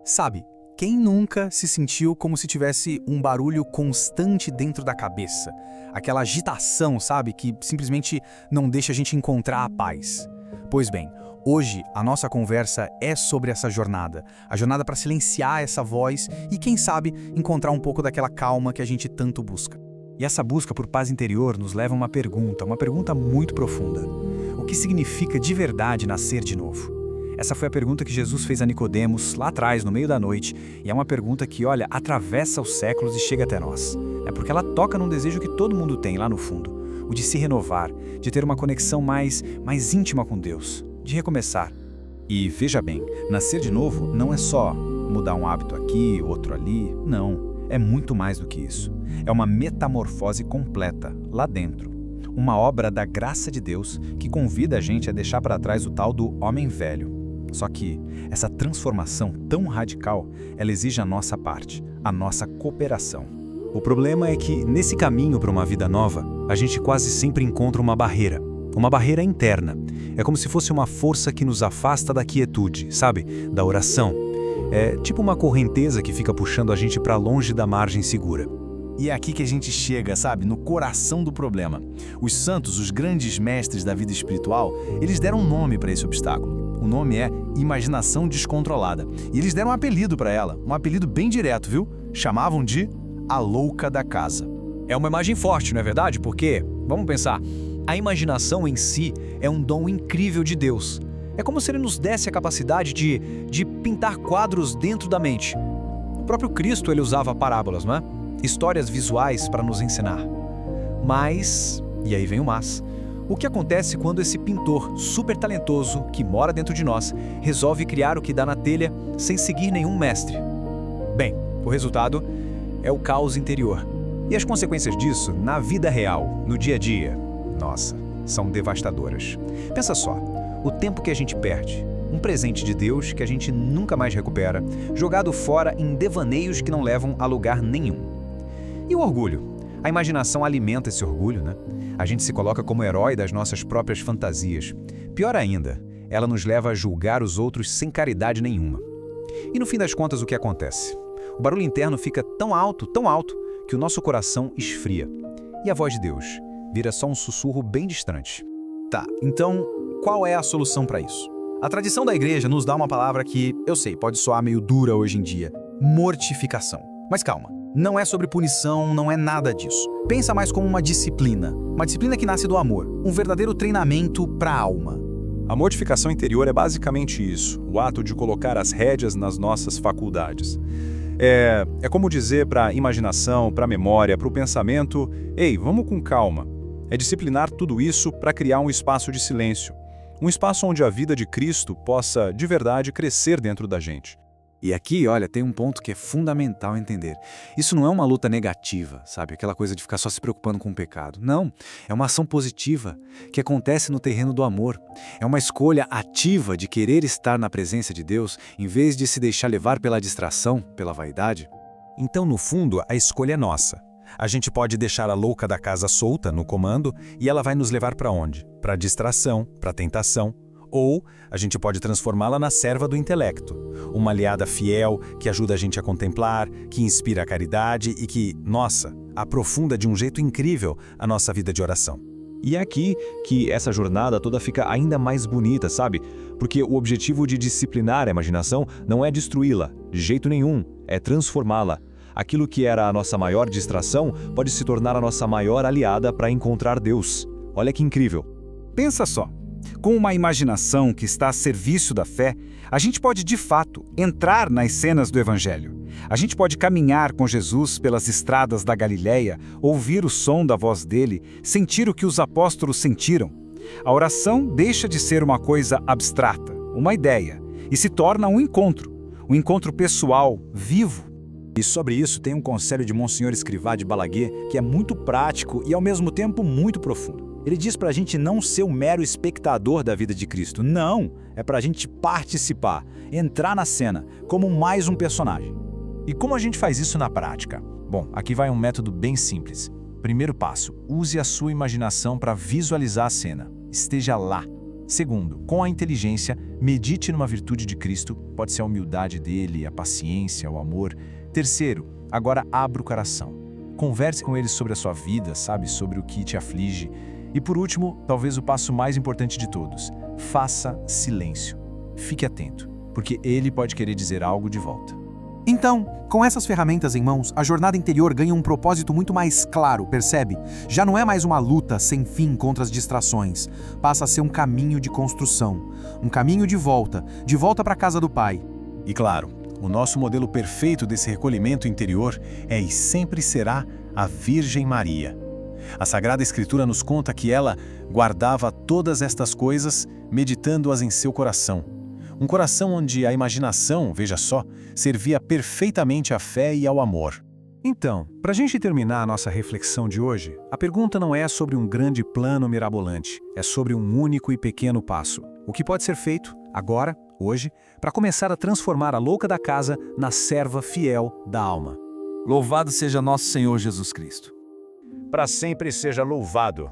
Sabe, quem nunca se sentiu como se tivesse um barulho constante dentro da cabeça? Aquela agitação, sabe, que simplesmente não deixa a gente encontrar a paz. Pois bem, hoje a nossa conversa é sobre essa jornada. A jornada para silenciar essa voz e, quem sabe, encontrar um pouco daquela calma que a gente tanto busca. E essa busca por paz interior nos leva a uma pergunta muito profunda. O que significa de verdade nascer de novo? Essa foi a pergunta que Jesus fez a Nicodemos lá atrás, no meio da noite, e é uma pergunta que, olha, atravessa os séculos e chega até nós. É porque ela toca num desejo que todo mundo tem lá no fundo, o de se renovar, de ter uma conexão mais íntima com Deus, de recomeçar. E veja bem, nascer de novo não é só mudar um hábito aqui, outro ali, não. É muito mais do que isso. É uma metamorfose completa, lá dentro. Uma obra da graça de Deus que convida a gente a deixar para trás o tal do homem velho. Só que essa transformação tão radical, ela exige a nossa parte, a nossa cooperação. O problema é que, nesse caminho para uma vida nova, a gente quase sempre encontra uma barreira interna. É como se fosse uma força que nos afasta da quietude, sabe? Da oração. É tipo uma correnteza que fica puxando a gente para longe da margem segura. E é aqui que a gente chega, sabe, no coração do problema. Os santos, os grandes mestres da vida espiritual, eles deram um nome para esse obstáculo. O nome é imaginação descontrolada. E eles deram um apelido para ela, um apelido bem direto, viu? Chamavam de a louca da casa. É uma imagem forte, não é verdade? Porque, vamos pensar, a imaginação em si é um dom incrível de Deus. É como se ele nos desse a capacidade de pintar quadros dentro da mente. O próprio Cristo, ele usava parábolas, não é? Histórias visuais para nos ensinar. Mas, e aí vem o mas, o que acontece quando esse pintor super talentoso que mora dentro de nós resolve criar o que dá na telha sem seguir nenhum mestre? Bem, o resultado é o caos interior. E as consequências disso, na vida real, no dia a dia, nossa, são devastadoras. Pensa só, o tempo que a gente perde, um presente de Deus que a gente nunca mais recupera, jogado fora em devaneios que não levam a lugar nenhum. E o orgulho? A imaginação alimenta esse orgulho, né? A gente se coloca como herói das nossas próprias fantasias. Pior ainda, ela nos leva a julgar os outros sem caridade nenhuma. E no fim das contas, o que acontece? O barulho interno fica tão alto, que o nosso coração esfria. E a voz de Deus vira só um sussurro bem distante. Tá, então qual é a solução para isso? A tradição da igreja nos dá uma palavra que, eu sei, pode soar meio dura hoje em dia: mortificação. Mas calma. Não é sobre punição, não é nada disso. Pensa mais como uma disciplina que nasce do amor, um verdadeiro treinamento para a alma. A mortificação interior é basicamente isso, o ato de colocar as rédeas nas nossas faculdades. É como dizer para a imaginação, para a memória, para o pensamento: ei, vamos com calma. É disciplinar tudo isso para criar um espaço de silêncio, um espaço onde a vida de Cristo possa, de verdade, crescer dentro da gente. E aqui, olha, tem um ponto que é fundamental entender. Isso não é uma luta negativa, sabe? Aquela coisa de ficar só se preocupando com o pecado. Não, é uma ação positiva que acontece no terreno do amor. É uma escolha ativa de querer estar na presença de Deus em vez de se deixar levar pela distração, pela vaidade. Então, no fundo, a escolha é nossa. A gente pode deixar a louca da casa solta no comando e ela vai nos levar para onde? Para a distração, para a tentação. Ou a gente pode transformá-la na serva do intelecto, uma aliada fiel que ajuda a gente a contemplar, que inspira a caridade e que, nossa, aprofunda de um jeito incrível a nossa vida de oração. E é aqui que essa jornada toda fica ainda mais bonita, sabe? Porque o objetivo de disciplinar a imaginação não é destruí-la, de jeito nenhum, é transformá-la. Aquilo que era a nossa maior distração pode se tornar a nossa maior aliada para encontrar Deus. Olha que incrível. Pensa só. Com uma imaginação que está a serviço da fé, a gente pode, de fato, entrar nas cenas do Evangelho. A gente pode caminhar com Jesus pelas estradas da Galileia, ouvir o som da voz dele, sentir o que os apóstolos sentiram. A oração deixa de ser uma coisa abstrata, uma ideia, e se torna um encontro pessoal, vivo. E sobre isso tem um conselho de Monsenhor Escrivá de Balaguer que é muito prático e ao mesmo tempo muito profundo. Ele diz para a gente não ser um mero espectador da vida de Cristo. Não, é para a gente participar, entrar na cena, como mais um personagem. E como a gente faz isso na prática? Bom, aqui vai um método bem simples. Primeiro passo, use a sua imaginação para visualizar a cena. Esteja lá. Segundo, com a inteligência, medite numa virtude de Cristo, pode ser a humildade dele, a paciência, o amor. Terceiro, agora abra o coração. Converse com ele sobre a sua vida, sabe, sobre o que te aflige. E por último, talvez o passo mais importante de todos, faça silêncio. Fique atento, porque ele pode querer dizer algo de volta. Então, com essas ferramentas em mãos, a jornada interior ganha um propósito muito mais claro, percebe? Já não é mais uma luta sem fim contra as distrações. Passa a ser um caminho de construção, um caminho de volta para a casa do Pai. E claro, o nosso modelo perfeito desse recolhimento interior é e sempre será a Virgem Maria. A Sagrada Escritura nos conta que ela guardava todas estas coisas, meditando-as em seu coração. Um coração onde a imaginação, veja só, servia perfeitamente à fé e ao amor. Então, para a gente terminar a nossa reflexão de hoje, a pergunta não é sobre um grande plano mirabolante, é sobre um único e pequeno passo. O que pode ser feito, agora, hoje, para começar a transformar a louca da casa na serva fiel da alma. Louvado seja nosso Senhor Jesus Cristo. Para sempre seja louvado.